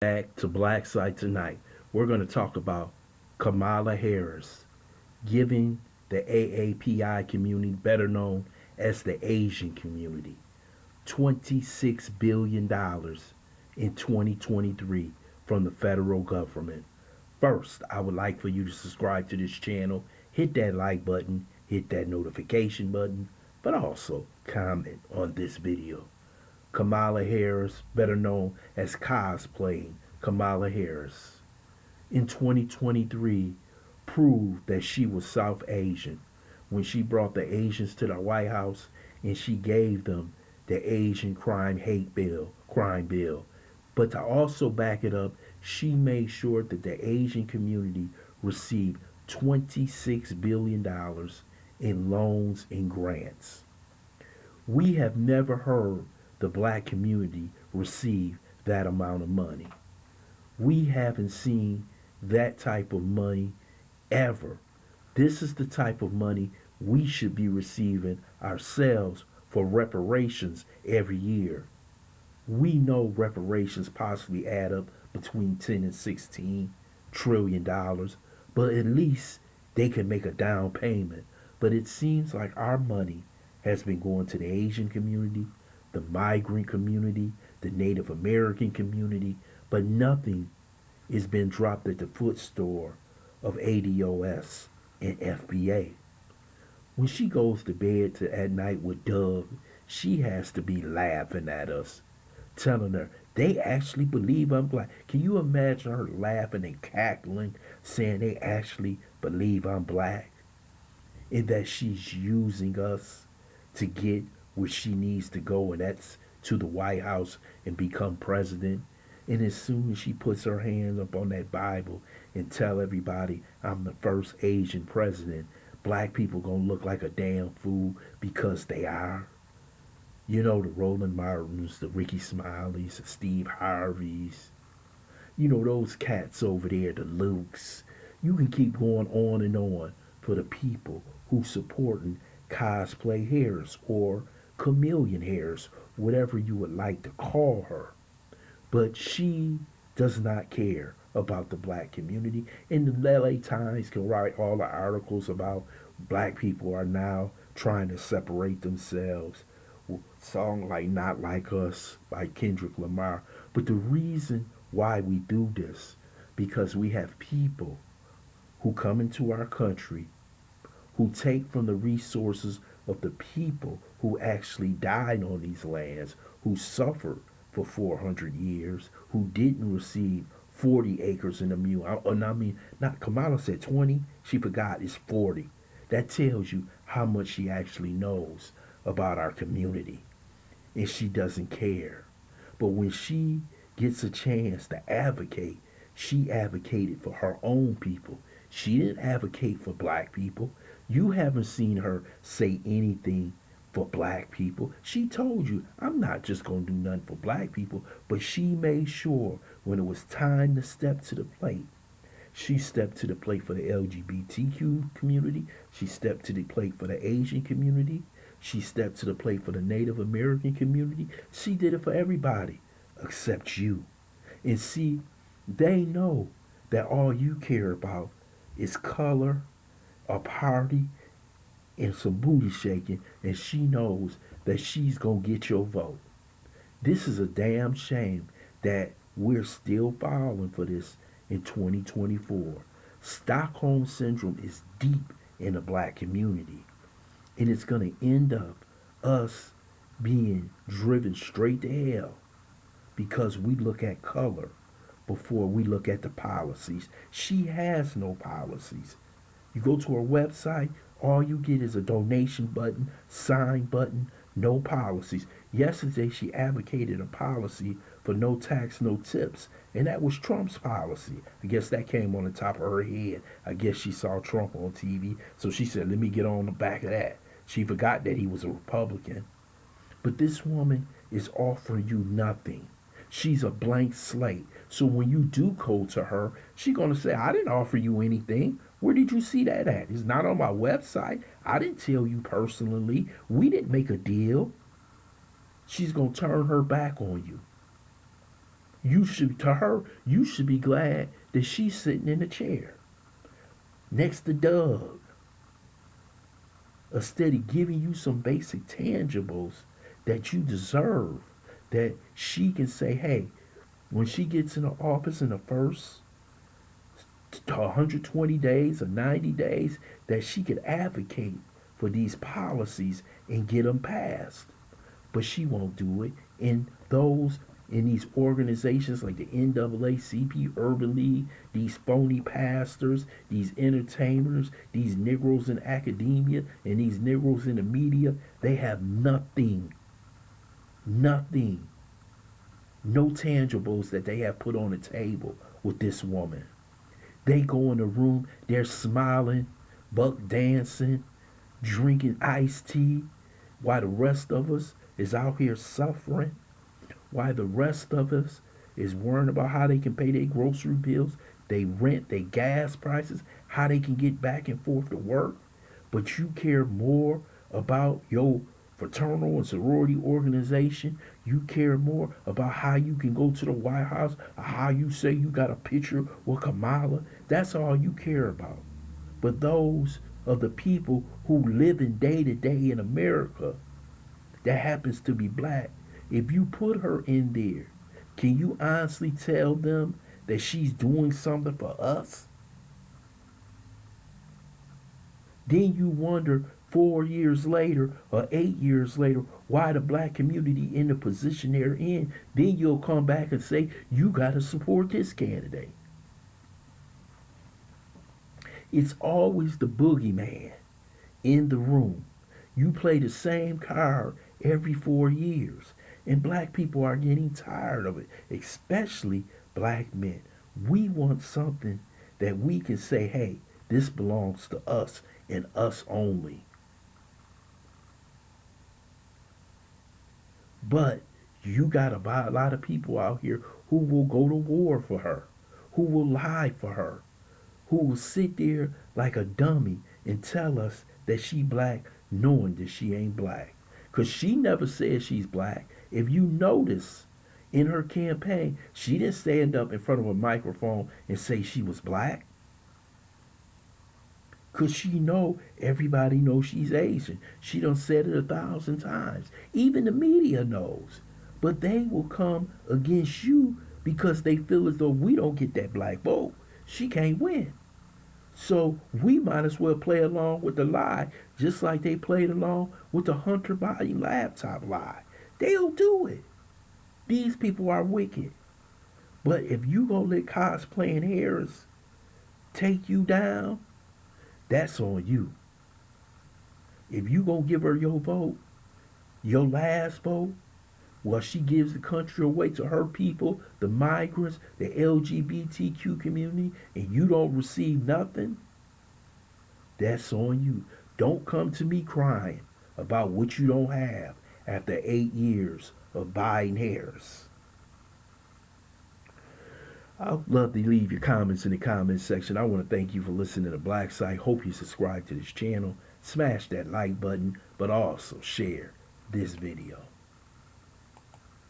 Back to BLACKSITE tonight. We're going to talk about Kamala Harris giving the AAPI community, better known as the Asian community, $26 billion in 2023 from the federal government. First, I would like for you to subscribe to this channel, hit that like button, hit that notification button, but also comment on this video. Kamala Harris, better known as cosplaying Kamala Harris, in 2023 proved that she was South Asian when she brought the Asians to the White House and she gave them the Asian crime bill. But to also back it up, she made sure that the Asian community received $26 billion in loans and grants. We have never heard the black community receive that amount of money. We haven't seen that type of money ever. This is the type of money we should be receiving ourselves for reparations every year. We know reparations possibly add up between 10 and 16 trillion dollars, but at least they can make a down payment. But it seems like our money has been going to the Asian community, the migrant community, the Native American community, but nothing is being dropped at the footstool of ADOS and FBA. When she goes to bed at night with Doug, she has to be laughing at us, telling her they actually believe I'm black. Can you imagine her laughing and cackling, saying they actually believe I'm black? And that she's using us to get where she needs to go, and that's to the White House and become president. And as soon as she puts her hand up on that Bible and tell everybody I'm the first Asian president, black people gonna look like a damn fool because they are. You know, the Roland Martins, the Ricky Smileys, the Steve Harveys. You know, those cats over there, the Lukes. You can keep going on and on for the people who supporting cosplay Harris or Chameleon Harris, whatever you would like to call her. But she does not care about the black community. And the LA Times can write all the articles about black people are now trying to separate themselves. Song like Not Like Us by Kendrick Lamar. But the reason why we do this, because we have people who come into our country who take from the resources of the people who actually died on these lands, who suffered for 400 years, who didn't receive 40 acres in a mule. Not Kamala said 20. She forgot it's 40. That tells you how much she actually knows about our community. And she doesn't care. But when she gets a chance to advocate, she advocated for her own people. She didn't advocate for black people. You haven't seen her say anything for black people. She told you, I'm not just going to do nothing for black people, but she made sure when it was time to step to the plate, she stepped to the plate for the LGBTQ community. She stepped to the plate for the Asian community. She stepped to the plate for the Native American community. She did it for everybody except you. And see, they know that all you care about is color, a party, and some booty shaking, and she knows that she's gonna get your vote. This is a damn shame that we're still falling for this in 2024. Stockholm Syndrome is deep in the black community, and it's gonna end up us being driven straight to hell because we look at color before we look at the policies. She has no policies. You go to her website, all you get is a donation button, sign button, no policies. Yesterday, she advocated a policy for no tax, no tips, and that was Trump's policy. I guess that came on the top of her head. I guess she saw Trump on TV, so she said, let me get on the back of that. She forgot that he was a Republican. But this woman is offering you nothing. She's a blank slate. So when you do go to her, she's going to say, I didn't offer you anything. Where did you see that at? It's not on my website. I didn't tell you personally. We didn't make a deal. She's going to turn her back on you. You should, to her, you should be glad that she's sitting in a chair next to Doug, instead of giving you some basic tangibles that you deserve, that she can say, hey, when she gets in the office in the first 120 days or 90 days, that she could advocate for these policies and get them passed. But she won't do it. And those in these organizations like the NAACP, Urban League, these phony pastors, these entertainers, these Negroes in academia, and these Negroes in the media, they have nothing, nothing, no tangibles that they have put on the table with this woman. They go in the room, they're smiling, buck dancing, drinking iced tea, while the rest of us is out here suffering, while the rest of us is worrying about how they can pay their grocery bills, they rent, their gas prices, how they can get back and forth to work. But you care more about your fraternal and sorority organization. You care more about how you can go to the White House, or how you say you got a picture with Kamala. That's all you care about. But those of the people who live in day to day in America that happens to be black, if you put her in there, can you honestly tell them that she's doing something for us? Then you wonder 4 years later or 8 years later why the black community in the position they're in. Then you'll come back and say, you got to support this candidate. It's always the boogeyman in the room. You play the same card every 4 years. And black people are getting tired of it, especially black men. We want something that we can say, hey, this belongs to us and us only. But you got a lot of people out here who will go to war for her, who will lie for her, who will sit there like a dummy and tell us that she black knowing that she ain't black. Because she never said she's black. If you notice, in her campaign, she didn't stand up in front of a microphone and say she was black. Because she know everybody knows she's Asian. She done said it 1,000 times. Even the media knows. But they will come against you because they feel as though we don't get that black vote. She can't win. So we might as well play along with the lie, just like they played along with the Hunter Biden laptop lie. They'll do it. These people are wicked. But if you gonna let cosplaying Harris take you down, that's on you. If you gonna give her your vote, your last vote, while she gives the country away to her people, the migrants, the LGBTQ community, and you don't receive nothing, that's on you. Don't come to me crying about what you don't have after 8 years of Biden Harris. I'd love to leave your comments in the comments section. I want to thank you for listening to BLACKSITE. Hope you subscribe to this channel. Smash that like button, but also share this video.